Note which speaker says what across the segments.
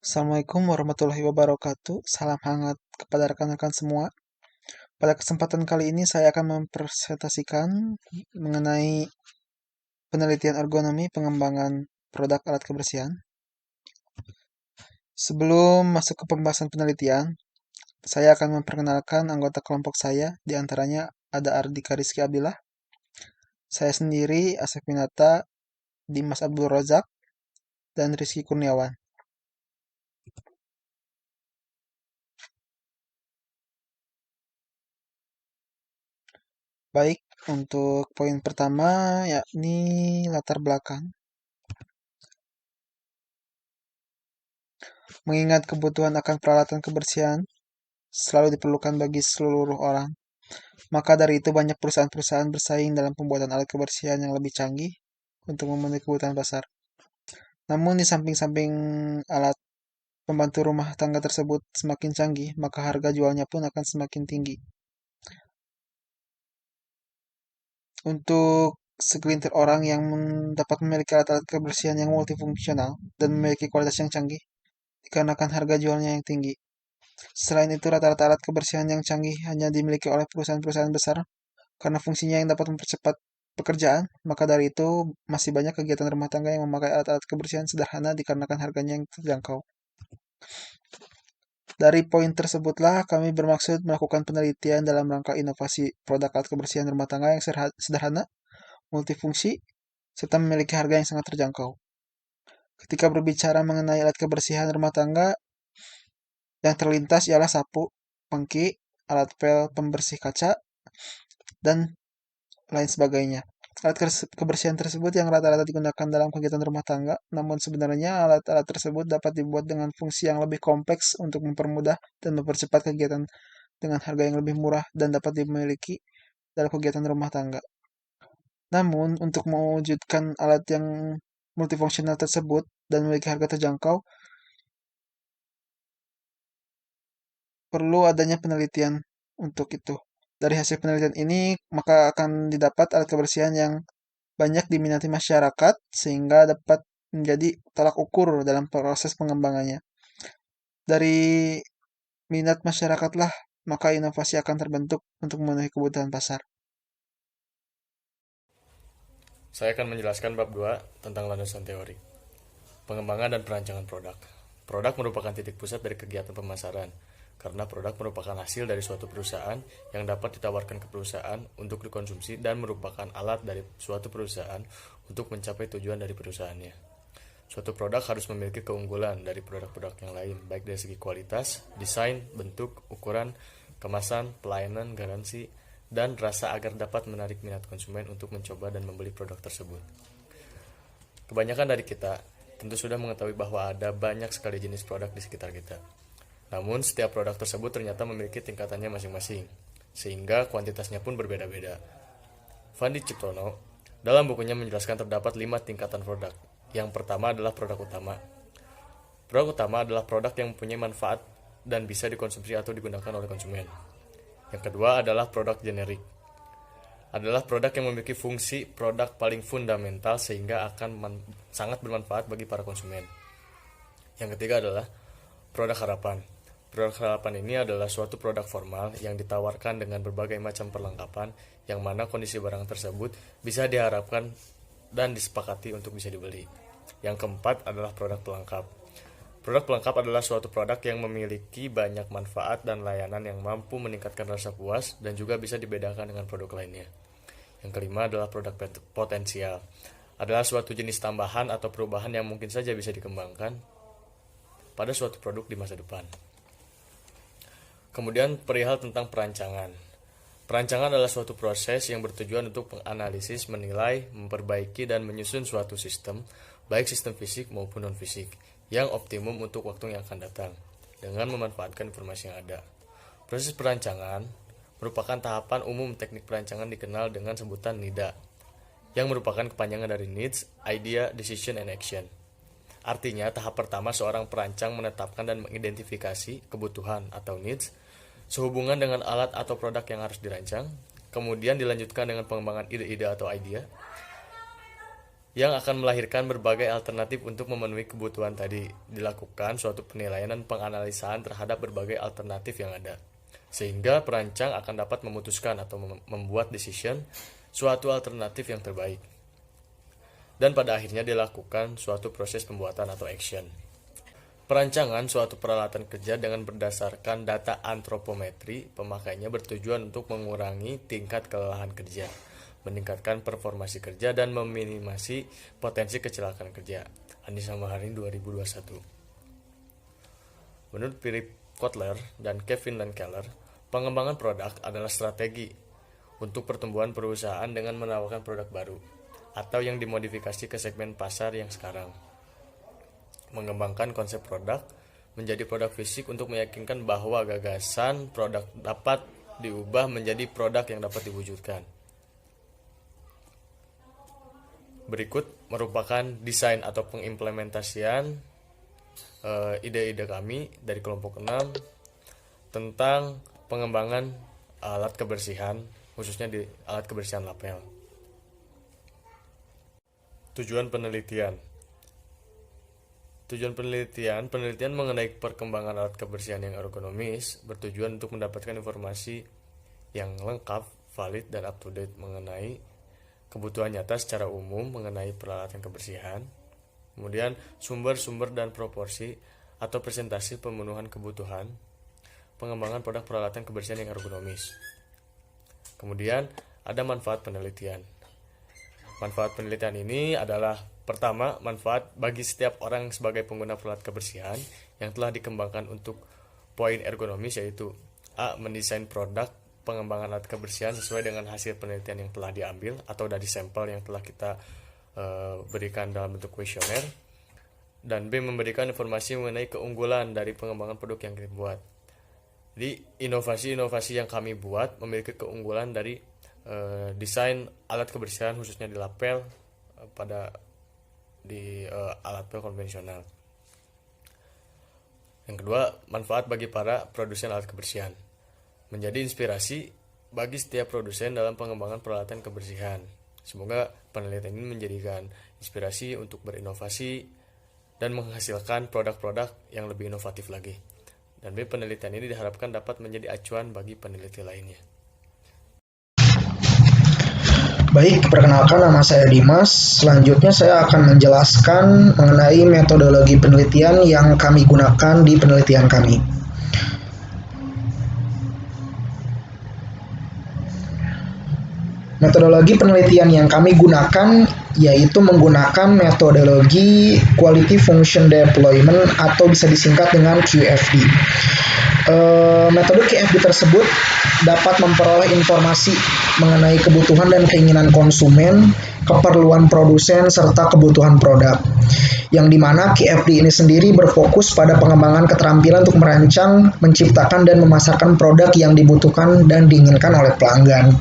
Speaker 1: Assalamualaikum warahmatullahi wabarakatuh. Salam hangat kepada rekan-rekan semua. Pada kesempatan kali ini saya akan mempresentasikan mengenai penelitian ergonomi pengembangan produk alat kebersihan. Sebelum masuk ke pembahasan penelitian, saya akan memperkenalkan anggota kelompok saya, di antaranya ada Ardika Rizky Abdillah, saya sendiri Asep Minata, Dimas Abdul Rozak, dan Rizky Kurniawan. Baik, untuk poin pertama yakni latar belakang. Mengingat kebutuhan akan peralatan kebersihan selalu diperlukan bagi seluruh orang, maka dari itu banyak perusahaan-perusahaan bersaing dalam pembuatan alat kebersihan yang lebih canggih untuk memenuhi kebutuhan pasar. Namun di samping-samping alat pembantu rumah tangga tersebut semakin canggih, maka harga jualnya pun akan semakin tinggi. Untuk segelintir orang yang dapat memiliki alat-alat kebersihan yang multifungsional dan memiliki kualitas yang canggih, dikarenakan harga jualnya yang tinggi. Selain itu, rata-rata alat kebersihan yang canggih hanya dimiliki oleh perusahaan-perusahaan besar karena fungsinya yang dapat mempercepat pekerjaan. Maka dari itu, masih banyak kegiatan rumah tangga yang memakai alat-alat kebersihan sederhana dikarenakan harganya yang terjangkau. Dari poin tersebutlah kami bermaksud melakukan penelitian dalam rangka inovasi produk alat kebersihan rumah tangga yang sederhana, multifungsi, serta memiliki harga yang sangat terjangkau. Ketika berbicara mengenai alat kebersihan rumah tangga, yang terlintas ialah sapu, pengki, alat pel pembersih kaca, dan lain sebagainya. Alat kebersihan tersebut yang rata-rata digunakan dalam kegiatan rumah tangga, namun sebenarnya alat-alat tersebut dapat dibuat dengan fungsi yang lebih kompleks untuk mempermudah dan mempercepat kegiatan dengan harga yang lebih murah dan dapat dimiliki dalam kegiatan rumah tangga. Namun, untuk mewujudkan alat yang multifungsional tersebut dan memiliki harga terjangkau, perlu adanya penelitian untuk itu. Dari hasil penelitian ini, maka akan didapat alat kebersihan yang banyak diminati masyarakat sehingga dapat menjadi tolak ukur dalam proses pengembangannya. Dari minat masyarakatlah, maka inovasi akan terbentuk untuk memenuhi kebutuhan pasar.
Speaker 2: Saya akan menjelaskan bab 2 tentang landasan teori. Pengembangan dan perancangan produk. Produk merupakan titik pusat dari kegiatan pemasaran, karena produk merupakan hasil dari suatu perusahaan yang dapat ditawarkan ke perusahaan untuk dikonsumsi dan merupakan alat dari suatu perusahaan untuk mencapai tujuan dari perusahaannya. Suatu produk harus memiliki keunggulan dari produk-produk yang lain, baik dari segi kualitas, desain, bentuk, ukuran, kemasan, pelayanan, garansi, dan rasa agar dapat menarik minat konsumen untuk mencoba dan membeli produk tersebut. Kebanyakan dari kita tentu sudah mengetahui bahwa ada banyak sekali jenis produk di sekitar kita. Namun, setiap produk tersebut ternyata memiliki tingkatannya masing-masing, sehingga kuantitasnya pun berbeda-beda. Fandi Ciptono dalam bukunya menjelaskan terdapat 5 tingkatan produk. Yang pertama adalah produk utama. Produk utama adalah produk yang mempunyai manfaat dan bisa dikonsumsi atau digunakan oleh konsumen. Yang kedua adalah produk generik. Adalah produk yang memiliki fungsi produk paling fundamental sehingga akan sangat bermanfaat bagi para konsumen. Yang ketiga adalah produk harapan. Produk harapan ini adalah suatu produk formal yang ditawarkan dengan berbagai macam perlengkapan yang mana kondisi barang tersebut bisa diharapkan dan disepakati untuk bisa dibeli. Yang keempat adalah produk pelengkap. Produk pelengkap adalah suatu produk yang memiliki banyak manfaat dan layanan yang mampu meningkatkan rasa puas dan juga bisa dibedakan dengan produk lainnya. Yang kelima adalah produk potensial. Adalah suatu jenis tambahan atau perubahan yang mungkin saja bisa dikembangkan pada suatu produk di masa depan. Kemudian perihal tentang perancangan. Perancangan adalah suatu proses yang bertujuan untuk menganalisis, menilai, memperbaiki, dan menyusun suatu sistem, baik sistem fisik maupun non-fisik, yang optimum untuk waktu yang akan datang, dengan memanfaatkan informasi yang ada. Proses perancangan merupakan tahapan umum teknik perancangan dikenal dengan sebutan NIDA, yang merupakan kepanjangan dari Needs, Idea, Decision, and Action. Artinya, tahap pertama seorang perancang menetapkan dan mengidentifikasi kebutuhan atau needs sehubungan dengan alat atau produk yang harus dirancang, kemudian dilanjutkan dengan pengembangan ide-ide atau idea, yang akan melahirkan berbagai alternatif untuk memenuhi kebutuhan tadi. Dilakukan suatu penilaian dan penganalisaan terhadap berbagai alternatif yang ada, sehingga perancang akan dapat memutuskan atau membuat decision suatu alternatif yang terbaik. Dan pada akhirnya dilakukan suatu proses pembuatan atau action. Perancangan suatu peralatan kerja dengan berdasarkan data antropometri pemakainya bertujuan untuk mengurangi tingkat kelelahan kerja, meningkatkan performasi kerja, dan meminimasi potensi kecelakaan kerja. Anissa Maharin 2021. Menurut Philip Kotler dan Kevin Keller, pengembangan produk adalah strategi untuk pertumbuhan perusahaan dengan menawarkan produk baru atau yang dimodifikasi ke segmen pasar yang sekarang. Mengembangkan konsep produk menjadi produk fisik untuk meyakinkan bahwa gagasan produk dapat diubah menjadi produk yang dapat diwujudkan. Berikut merupakan desain atau pengimplementasian ide-ide kami dari kelompok 6 tentang pengembangan alat kebersihan, khususnya di alat kebersihan lapel. Tujuan penelitian mengenai perkembangan alat kebersihan yang ergonomis bertujuan untuk mendapatkan informasi yang lengkap, valid, dan up-to-date mengenai kebutuhan nyata secara umum mengenai peralatan kebersihan. Kemudian sumber-sumber dan proporsi atau presentasi pemenuhan kebutuhan, pengembangan produk peralatan kebersihan yang ergonomis. Kemudian ada manfaat penelitian. Manfaat penelitian ini adalah: pertama, manfaat bagi setiap orang sebagai pengguna peralatan kebersihan yang telah dikembangkan untuk poin ergonomis, yaitu A. Mendesain produk pengembangan alat kebersihan sesuai dengan hasil penelitian yang telah diambil atau dari sampel yang telah kita berikan dalam bentuk kuesioner. Dan B. Memberikan informasi mengenai keunggulan dari pengembangan produk yang kita buat. Jadi inovasi-inovasi yang kami buat memiliki keunggulan dari desain alat kebersihan khususnya di lapel di alat pel konvensional. Yang kedua, manfaat bagi para produsen alat kebersihan. Menjadi inspirasi bagi setiap produsen dalam pengembangan peralatan kebersihan. Semoga penelitian ini menjadikan inspirasi untuk berinovasi dan menghasilkan produk-produk yang lebih inovatif lagi. Dan B, penelitian ini diharapkan dapat menjadi acuan bagi peneliti lainnya.
Speaker 3: Baik, perkenalkan, nama saya Dimas. Selanjutnya saya akan menjelaskan mengenai metodologi penelitian yang kami gunakan di penelitian kami. Metodologi penelitian yang kami gunakan yaitu menggunakan metodologi Quality Function Deployment atau bisa disingkat dengan QFD. Metode QFD tersebut dapat memperoleh informasi mengenai kebutuhan dan keinginan konsumen, keperluan produsen, serta kebutuhan produk. Yang dimana QFD ini sendiri berfokus pada pengembangan keterampilan untuk merancang, menciptakan, dan memasarkan produk yang dibutuhkan dan diinginkan oleh pelanggan.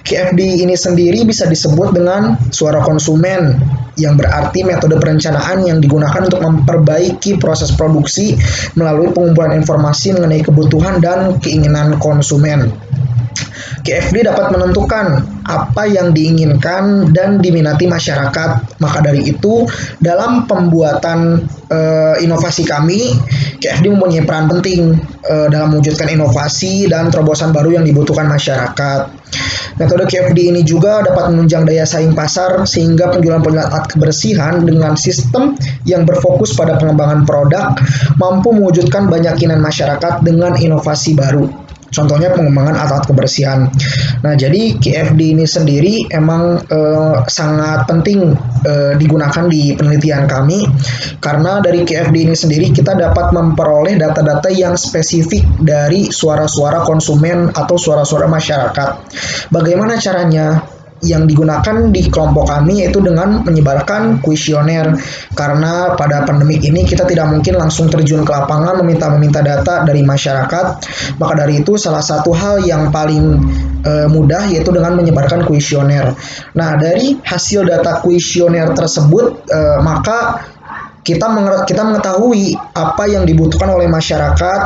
Speaker 3: QFD ini sendiri bisa disebut dengan suara konsumen, yang berarti metode perencanaan yang digunakan untuk memperbaiki proses produksi melalui pengumpulan informasi mengenai kebutuhan dan keinginan konsumen. QFD dapat menentukan apa yang diinginkan dan diminati masyarakat. Maka dari itu, dalam pembuatan inovasi kami, QFD mempunyai peran penting dalam mewujudkan inovasi dan terobosan baru yang dibutuhkan masyarakat. Metode QFD ini juga dapat menunjang daya saing pasar sehingga penjualan alat kebersihan dengan sistem yang berfokus pada pengembangan produk mampu mewujudkan banyak keinginan masyarakat dengan inovasi baru. Contohnya pengembangan alat kebersihan. Nah, jadi QFD ini sendiri emang sangat penting digunakan di penelitian kami, karena dari QFD ini sendiri kita dapat memperoleh data-data yang spesifik dari suara-suara konsumen atau suara-suara masyarakat. Bagaimana caranya? Yang digunakan di kelompok kami yaitu dengan menyebarkan kuesioner, karena pada pandemik ini kita tidak mungkin langsung terjun ke lapangan meminta data dari masyarakat. Maka dari itu salah satu hal yang paling mudah yaitu dengan menyebarkan kuesioner. Nah, dari hasil data kuesioner tersebut maka kita mengetahui apa yang dibutuhkan oleh masyarakat,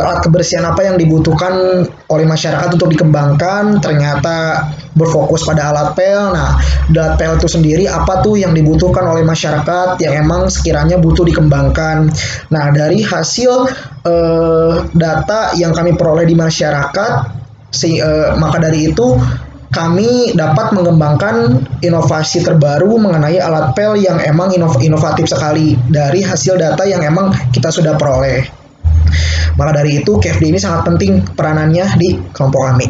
Speaker 3: alat kebersihan apa yang dibutuhkan oleh masyarakat untuk dikembangkan, ternyata berfokus pada alat pel. Nah, alat pel itu sendiri apa tuh yang dibutuhkan oleh masyarakat yang emang sekiranya butuh dikembangkan. Nah, dari hasil data yang kami peroleh di masyarakat, maka dari itu kami dapat mengembangkan inovasi terbaru mengenai alat pel yang emang inovatif sekali dari hasil data yang emang kita sudah peroleh. Maka dari itu KFD ini sangat penting peranannya di kelompok kami.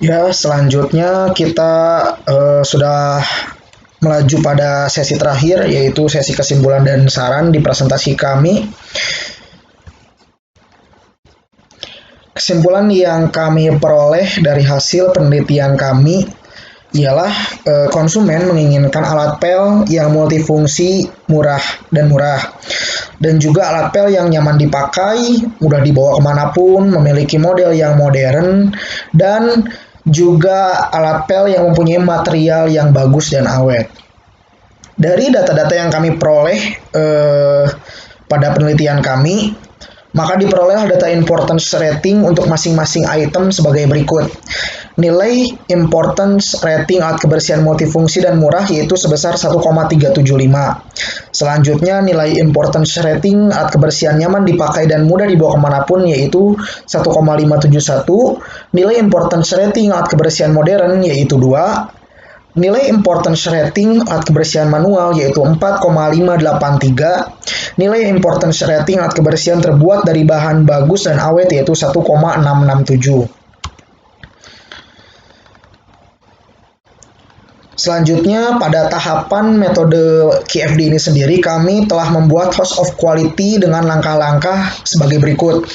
Speaker 3: Ya, selanjutnya kita sudah melaju pada sesi terakhir, yaitu sesi kesimpulan dan saran di presentasi kami. Kesimpulan yang kami peroleh dari hasil penelitian kami ialah konsumen menginginkan alat pel yang multifungsi, murah, dan juga alat pel yang nyaman dipakai, mudah dibawa kemanapun, memiliki model yang modern, dan juga alat pel yang mempunyai material yang bagus dan awet. Dari data-data yang kami peroleh pada penelitian kami, maka diperoleh data importance rating untuk masing-masing item sebagai berikut. Nilai importance rating alat kebersihan multifungsi dan murah yaitu sebesar 1,375. Selanjutnya nilai importance rating alat kebersihan nyaman dipakai dan mudah dibawa kemanapun yaitu 1,571. Nilai importance rating alat kebersihan modern yaitu 2. Nilai importance rating alat kebersihan manual yaitu 4,583. Nilai importance rating alat kebersihan terbuat dari bahan bagus dan awet yaitu 1,667. Selanjutnya, pada tahapan metode KFD ini sendiri, kami telah membuat host of quality dengan langkah-langkah sebagai berikut.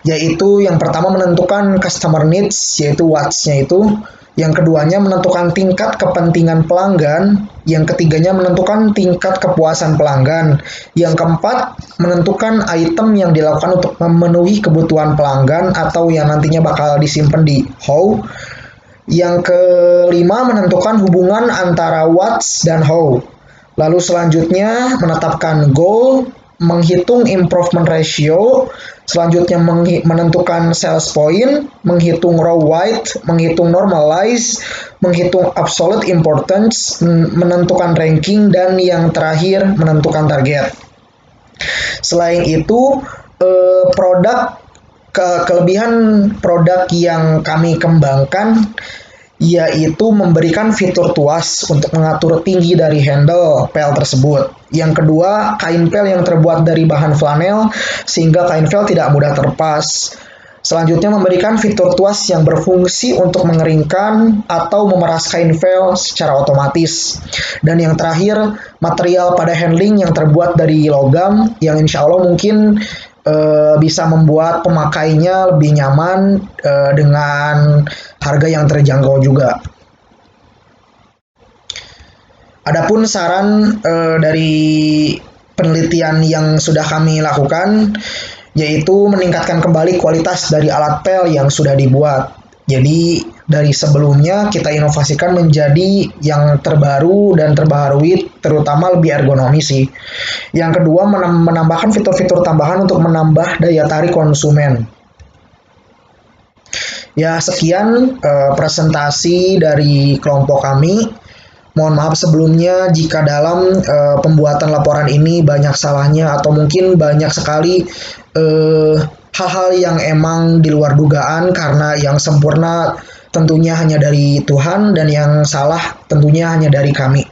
Speaker 3: Yaitu yang pertama menentukan customer needs, yaitu what's-nya itu. Yang keduanya menentukan tingkat kepentingan pelanggan. Yang ketiganya menentukan tingkat kepuasan pelanggan. Yang keempat, menentukan item yang dilakukan untuk memenuhi kebutuhan pelanggan atau yang nantinya bakal disimpan di how. Yang kelima, menentukan hubungan antara what's dan how. Lalu selanjutnya menetapkan goal, menghitung improvement ratio, selanjutnya menentukan sales point, menghitung raw weight, menghitung normalize, menghitung absolute importance, menentukan ranking, dan yang terakhir menentukan target. Selain itu, produk kelebihan produk yang kami kembangkan yaitu memberikan fitur tuas untuk mengatur tinggi dari handle pel tersebut. Yang kedua, kain pel yang terbuat dari bahan flanel sehingga kain pel tidak mudah terpas. Selanjutnya memberikan fitur tuas yang berfungsi untuk mengeringkan atau memeras kain pel secara otomatis. Dan yang terakhir, material pada handling yang terbuat dari logam yang insya Allah mungkin bisa membuat pemakainya lebih nyaman dengan harga yang terjangkau juga. Adapun saran dari penelitian yang sudah kami lakukan yaitu meningkatkan kembali kualitas dari alat pel yang sudah dibuat. Jadi dari sebelumnya kita inovasikan menjadi yang terbaru dan terbaharui, terutama lebih ergonomis sih. Yang kedua, menambahkan fitur-fitur tambahan untuk menambah daya tarik konsumen. Ya, sekian presentasi dari kelompok kami. Mohon maaf sebelumnya jika dalam pembuatan laporan ini banyak salahnya atau mungkin banyak sekali hal-hal yang emang di luar dugaan karena yang sempurna tentunya hanya dari Tuhan dan yang salah tentunya hanya dari kami.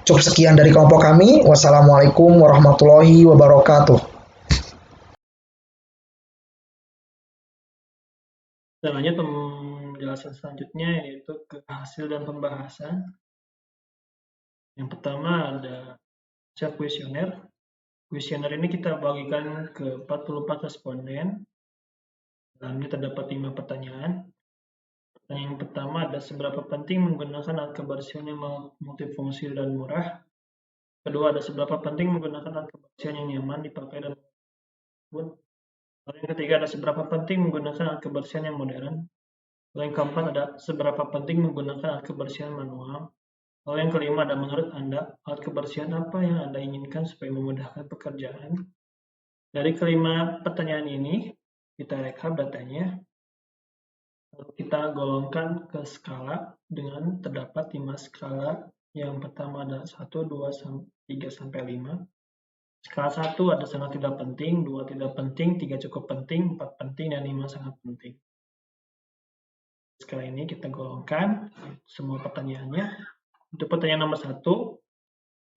Speaker 3: Cukup sekian dari kelompok kami. Wassalamualaikum warahmatullahi wabarakatuh.
Speaker 4: Dan lanjut penjelasan selanjutnya yaitu ke hasil dan pembahasan. Yang pertama ada self questionnaire. Kuesioner ini kita bagikan ke 44 responden. Dalamnya terdapat 5 pertanyaan. Pertanyaan yang pertama ada seberapa penting menggunakan alat kebersihan yang multifungsi dan murah. Kedua ada seberapa penting menggunakan alat kebersihan yang nyaman dipakai dan pun. Lalu yang ketiga ada seberapa penting menggunakan alat kebersihan yang modern. Lalu yang keempat ada seberapa penting menggunakan alat kebersihan manual. Lalu yang kelima ada menurut Anda alat kebersihan apa yang Anda inginkan supaya memudahkan pekerjaan? Dari kelima pertanyaan ini, kita rekap datanya. Lalu kita golongkan ke skala dengan terdapat 5 skala. Yang pertama ada 1, 2, 3, sampai 5. Skala 1 ada sangat tidak penting, 2 tidak penting, 3 cukup penting, 4 penting, dan 5 sangat penting. Skala ini kita golongkan semua pertanyaannya. Untuk pertanyaan nomor 1,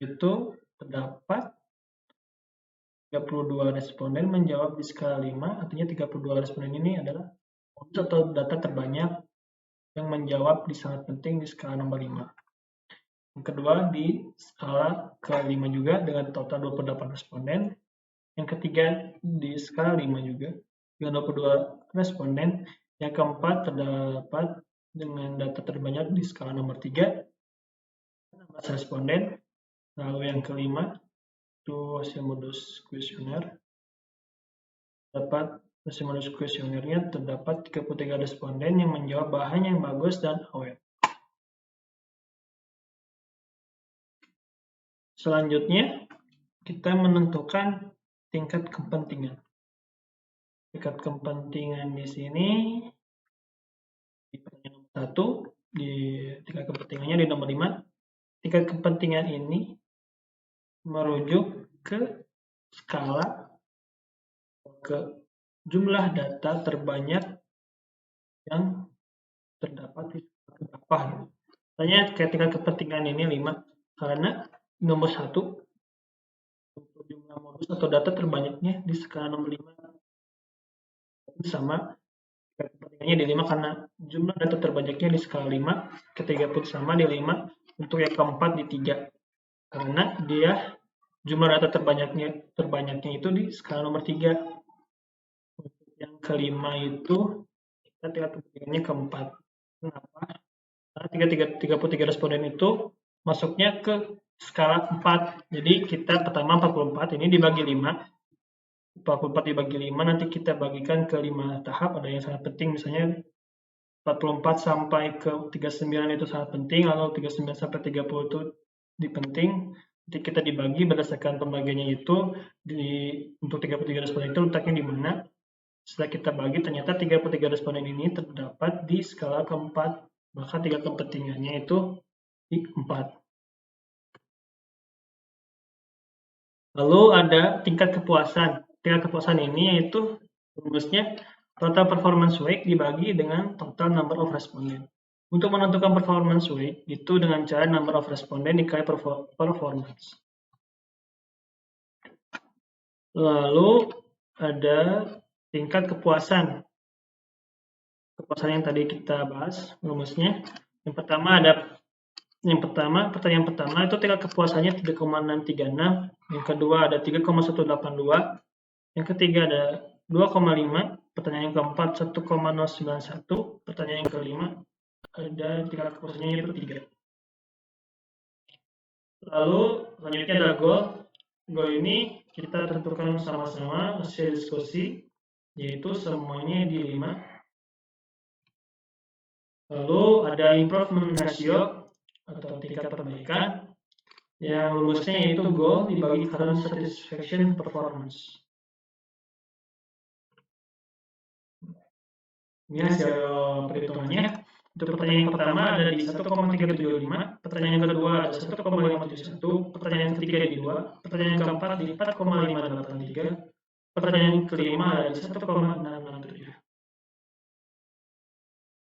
Speaker 4: itu terdapat 32 responden menjawab di skala 5, artinya 32 responden ini adalah modus atau data terbanyak yang menjawab di sangat penting di skala nomor 5. Yang kedua di skala ke-5 juga dengan total 28 responden. Yang ketiga di skala 5 juga dengan 22 responden. Yang keempat terdapat dengan data terbanyak di skala nomor 3, 16 responden. Lalu yang kelima itu hasil modus kuesioner. Hasil modus kuesionernya terdapat 33 responden yang menjawab bahan yang bagus dan awet. Selanjutnya, kita menentukan tingkat kepentingan. Tingkat kepentingan di sini di pertanyaan nomor 1, di tingkat kepentingannya di nomor 5. Tingkat kepentingan ini merujuk ke skala ke jumlah data terbanyak yang terdapat di berapa. Tanya tingkat kepentingan ini 5 karena nomor 1 untuk jumlah modus atau data terbanyaknya di skala nomor 5 sama kepentingannya di 5 karena jumlah data terbanyaknya di skala 5, ketiga pun sama di 5, untuk yang keempat di 3 karena dia jumlah data terbanyaknya itu di skala nomor 3. Untuk yang kelima itu kita tingkat kepentingannya keempat. Kenapa? Karena 33 responden itu masuknya ke skala 4. Jadi kita pertama 44 ini dibagi 5. 44 dibagi 5 nanti kita bagikan ke 5 tahap. Ada yang sangat penting misalnya 44 sampai ke 39 itu sangat penting, lalu 39 sampai 30 itu penting. Nanti kita dibagi berdasarkan pembagiannya itu untuk 33 responden itu letaknya di mana. Setelah kita bagi ternyata 33 responden ini terdapat di skala keempat, maka tingkat kepentingannya itu di 4. Lalu ada tingkat kepuasan. Tingkat kepuasan ini yaitu rumusnya total performance weight dibagi dengan total number of responden. Untuk menentukan performance weight itu dengan cara number of responden dikali performance. Lalu ada tingkat kepuasan. Kepuasan yang tadi kita bahas rumusnya. Pertanyaan pertama itu tingkat kepuasannya 3,636, yang kedua ada 3,182, yang ketiga ada 2,5, pertanyaan yang keempat 1,091, pertanyaan yang kelima ada tingkat kepuasannya itu 3. Lalu selanjutnya ada goal. Goal ini kita tentukan sama-sama hasil diskusi, yaitu semuanya di 5. Lalu ada improvement ratio atau tingkat perbaikan, yang rumusnya yaitu goal dibagi current satisfaction performance. Ini hasil perhitungannya. Untuk pertanyaan yang pertama ada di 1,375, pertanyaan yang kedua ada 1,571, pertanyaan yang ketiga di 2, pertanyaan yang keempat di 4,583, pertanyaan yang kelima ada di 1,667.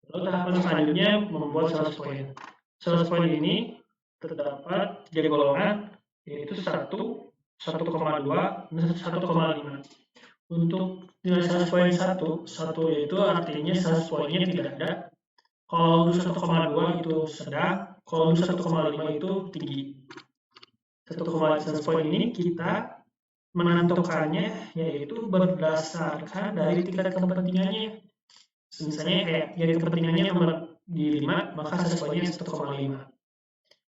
Speaker 4: Lalu tahapan selanjutnya membuat sales point. Sales point ini terdapat 3 golongan, yaitu 1, 1,2, dan 1,5. Untuk nilai sales point 1 yaitu artinya sales point-nya tidak ada. Kalau 1,2 itu sedang, kalau 1,5 itu tinggi. 1,5 sales point ini kita menentukannya yaitu berdasarkan dari tingkat kepentingannya. Misalnya kayak yang kepentingannya nomor di 5, maka sales point-nya 1,5.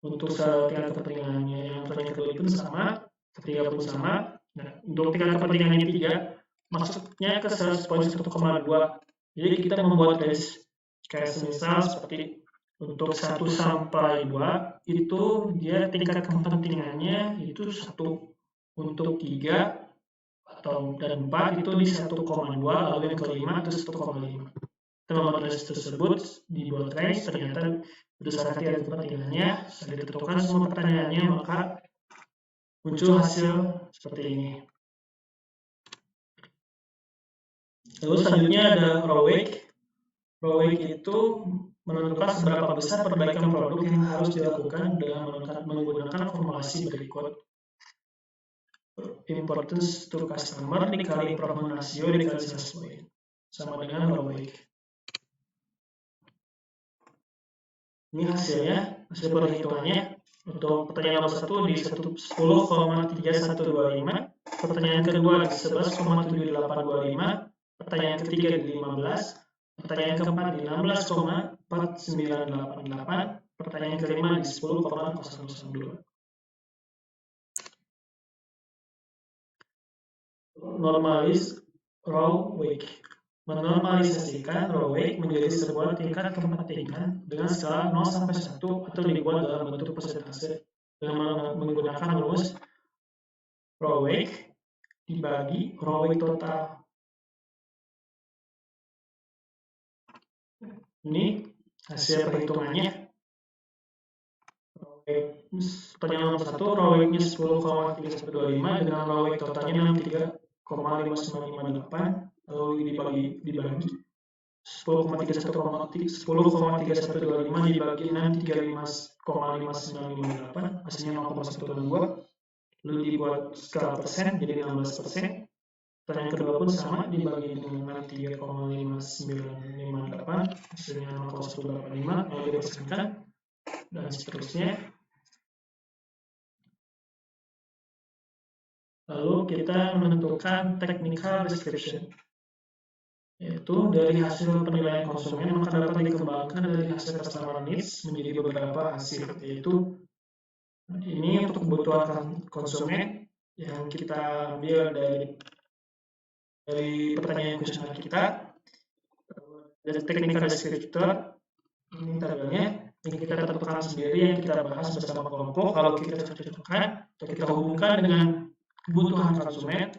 Speaker 4: Untuk tingkat kepentingannya yang pertanyaan kedua itu sama, ketiga pun sama. Nah, untuk tingkat kepentingannya 3, maksudnya ke sales point 1,2. Jadi kita membuat garis kayak semisal seperti Untuk 1 sampai 2 itu dia tingkat kepentingannya itu 1. Untuk 3 dan 4 itu di 1,2, lalu yang kelima itu 1,5. Kita membuat range tersebut, dibuat range, ternyata berdasarkan tingkat kepentingannya, setelah ditentukan semua pertanyaannya, maka muncul hasil seperti ini. Lalu selanjutnya ada row wake. Row wake itu menentukan seberapa besar perbaikan produk yang harus dilakukan dengan menggunakan formulasi berikut. Importance to customer dikali improvement ratio dikali sales point, sama dengan row wake. Ini hasilnya, hasil perhitungannya. Untuk pertanyaan nomor 1 di 10,3125, pertanyaan kedua di 11,7825, pertanyaan ketiga di 15, pertanyaan keempat di 16,4988, pertanyaan kelima di 10,002. Normalis row wake. Menormalisasikan row wake menjadi sebuah tingkat kepentingan dengan skala 0 sampai 1 atau dibuat dalam bentuk persentase dengan menggunakan rumus row wake dibagi row wake total. Ini hasil perhitungannya. Pertanyaan nomor 1, row wake-nya 10,3125 dengan row wake totalnya 63,5958, lalu dibagi 10,3125 dibagi 635,5958, hasilnya 0,122, lalu dibuat skala persen jadi 16%. Pertanyaan kedua pun sama, dibagi dengan 3,5958, hasilnya 0,185, lalu dipersenkan, dan seterusnya. Lalu kita menentukan technical description, yaitu dari hasil penilaian konsumen maka dapat dikembangkan dari hasil customer needs menjadi beberapa hasil, yaitu ini untuk kebutuhan konsumen yang kita ambil dari pertanyaan kuesioner kita. Dari technical descriptor, ini tabelnya yang kita tentukan sendiri, yang kita bahas bersama kelompok. Kalau kita cocokkan atau kita hubungkan dengan kebutuhan konsumen,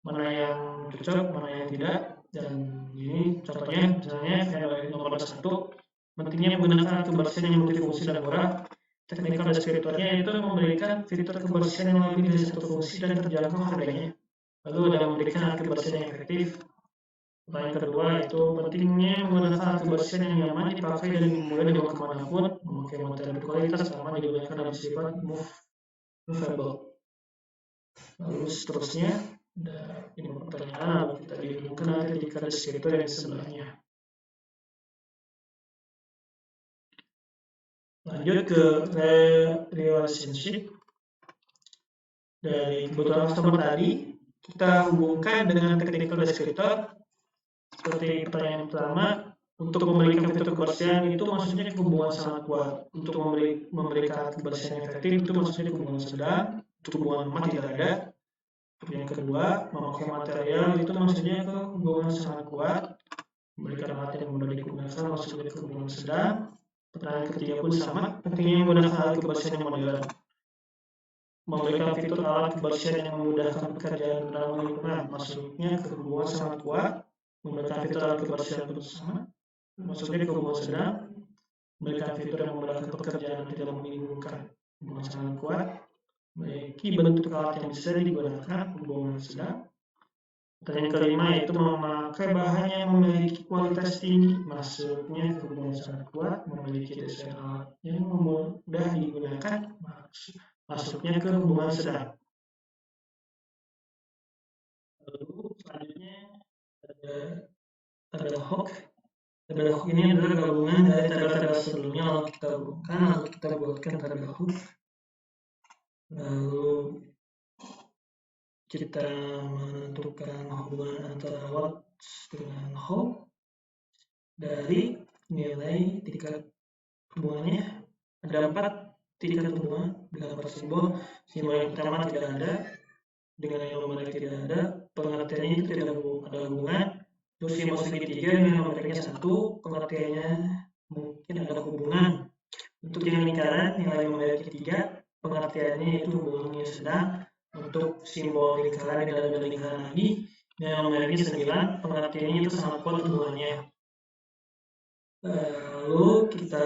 Speaker 4: mana yang cocok, mana yang tidak. Dan ini contohnya, misalnya nomor 1, pentingnya menggunakan kebersihan yang multifungsi dan murah. Technical descriptornya itu memberikan fitur kebersihan yang lebih dari satu fungsi dan terjangkau harganya. Lalu ada memberikan kebersihan yang efektif. Pertanyaan kedua itu pentingnya menggunakan kebersihan yang nyaman dipakai dan mudah dibawa kemanapun, memakai material berkualitas, aman digunakan dan bersifat movable. Lalu seterusnya, ini pertanyaan kita dihubungkan nanti ketika deskriptor yang sebelahnya. Lanjut ke relationship. Dari kebutuhan customer tadi, kita hubungkan dengan technical descriptor. Seperti pertanyaan pertama, untuk memberikan fitur kebersihan itu maksudnya hubungan sangat kuat. Untuk memberikan kebersihan yang efektif itu maksudnya hubungan sedang. Untuk hubungan lemah tidak ada. Yang kedua, memakai material itu maksudnya hubungan sangat kuat. Memberikan alat yang mudah digunakan maksudnya hubungan sedang. Pertanyaan ketiga pun sama, pentingnya menggunakan alat kebersihan yang modern. Memberikan fitur alat kebersihan yang memudahkan pekerjaan dalam lingkungan maksudnya hubungan sangat kuat. Memberikan fitur alat kebersihan pun sama, maksudnya hubungan sedang. Memberikan fitur yang memudahkan pekerjaan tidak membingungkan, hubungan sangat kuat. Memiliki bentuk alat yang bisa digunakan, hubungan sedang. Pertanyaan kelima yaitu memakai bahan yang memiliki kualitas tinggi, maksudnya hubungan sangat kuat. Memiliki desain alat yang mudah digunakan, maksudnya ke hubungan sedang. Lalu selanjutnya ada tabel hook. Tabel hook ini adalah gabungan dari tabel-tabel sebelumnya, lalu kita hubungkan, lalu kita buatkan tabel hook. Lalu kita menentukan hubungan antara what dengan how dari nilai tingkat hubungannya. Ada 4 tingkat hubungan dengan 4 simbol. Simbol yang pertama tidak ada, dengan yang numerik tidak ada, pengertiannya itu tidak ada hubungan. Terus simbol segitiga dengan numeriknya 1, pengertiannya mungkin ada hubungan. Untuk yang lingkaran, nilai memiliki 3, pengertiannya itu hubungannya sedang. Untuk simbol lingkaran di dalam lingkaran lagi, yang memiliki 9, pengertiannya itu sangat kuat hubungannya. Lalu kita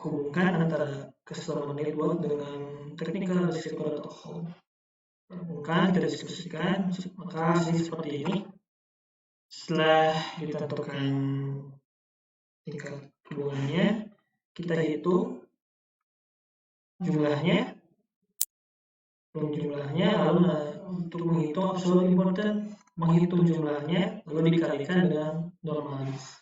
Speaker 4: hubungkan antara customer network dengan technical descriptor atau home. Hubungkan, kita diskusikan, maka hasilnya seperti ini. Setelah ditentukan tingkat hubungannya, kita hitung jumlahnya, lalu untuk menghitung absolute important, menghitung jumlahnya, lalu dikalikan dengan normalis.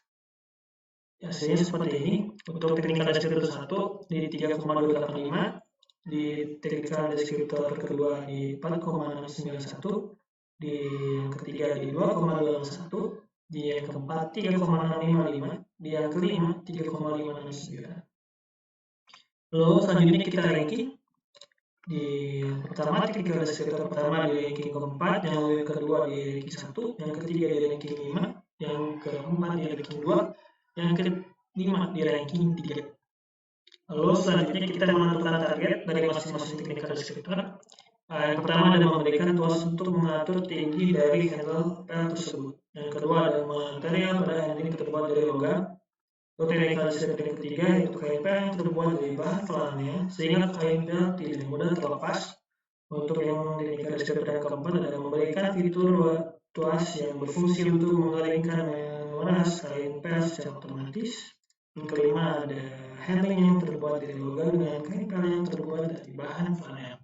Speaker 4: Hasilnya seperti ini. Untuk technical descriptor 1 di 3,285, di technical descriptor kedua di 4,691, di yang ketiga di 2,261, di yang keempat 3,655, di yang kelima 3,569. Lalu selanjutnya kita ranking. Di yang pertama technical descriptor pertama di ranking keempat, yang kedua di ranking 1, yang ketiga di ranking 5, yang keempat di ranking 2, yang kelima di ranking 3. Lalu selanjutnya kita menentukan target dari masing-masing technical descriptor. Yang pertama adalah memberikan tools untuk mengatur tinggi dari handle pel tersebut. Yang kedua adalah material pada handling terbuat dari logam. Lalu technical descriptor yang ketiga yaitu kain pel yang terbuat dari bahan flanel sehingga kain pel tidak mudah terlepas. Untuk yang technical descriptor yang keempat adalah memberikan fitur tuas yang berfungsi untuk mengeringkan memeras kain pel secara otomatis. Yang kelima ada handling yang terbuat dari logam dengan kain pel yang terbuat dari bahan flanel.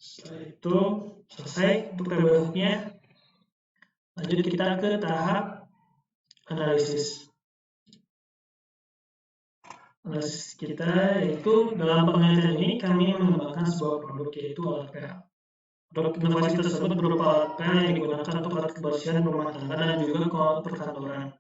Speaker 4: Setelah itu selesai untuk berikutnya, lanjut kita ke tahap analisis. Analisis kita yaitu dalam penelitian ini kami mengembangkan sebuah produk yaitu alat pel. Produk inovasi tersebut berupa alat pel yang digunakan untuk alat kebersihan rumah tangga dan juga perkantoran.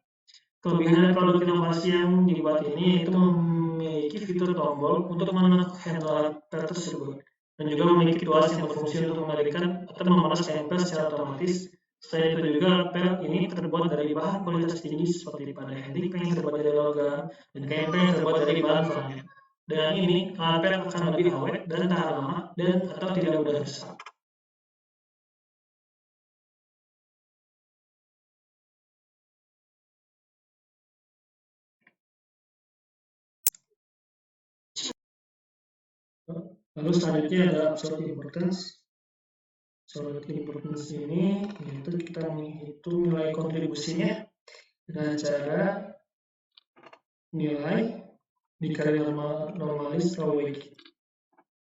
Speaker 4: Kelebihan dari produk inovasi yang dibuat ini itu memiliki fitur tombol untuk menekan handle alat pel tersebut dan juga memiliki tuas yang berfungsi untuk mengalirkan atau memeras kain pel secara otomatis. Selain itu juga alat pel ini terbuat dari bahan kualitas tinggi seperti pada handling pel yang terbuat dari logam dan kain pel yang terbuat dari bahan flanel. Dengan ini alat pel akan lebih awet dan tahan lama dan atau tidak mudah rusak. Lalu selanjutnya ada absolute importance. Absolute importance ini yaitu kita menghitung nilai kontribusinya dengan cara nilai dikali normalis Roweg.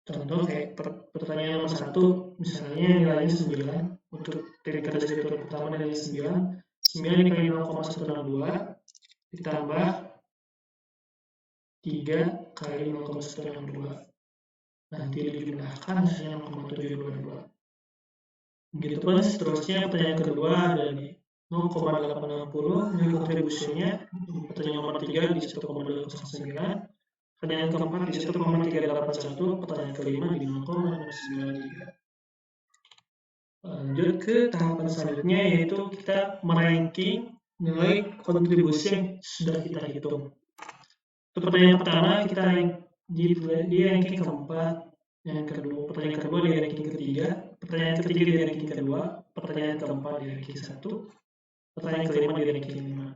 Speaker 4: Contoh kayak pertanyaan nomor 1, misalnya nilainya 9, untuk technical descriptor pertama nilainya 9 dikali 0,162 ditambah 3 kali 0,162. Nanti dijumlahkan hasilnya 0,722. Begitupun seterusnya pertanyaan kedua ada di 0,860 nilai kontribusinya, pertanyaan nomor 3 di 1,209, pertanyaan keempat di 1,381, pertanyaan kelima di 0,693. Lanjut ke tahapan selanjutnya yaitu kita meranking nilai kontribusi yang sudah kita hitung. Untuk pertanyaan pertama kita di ranking keempat, yang kedua pertanyaan kedua di ranking ketiga, pertanyaan ketiga di ranking kedua, pertanyaan keempat di ranking 1, pertanyaan kelima di ranking 5.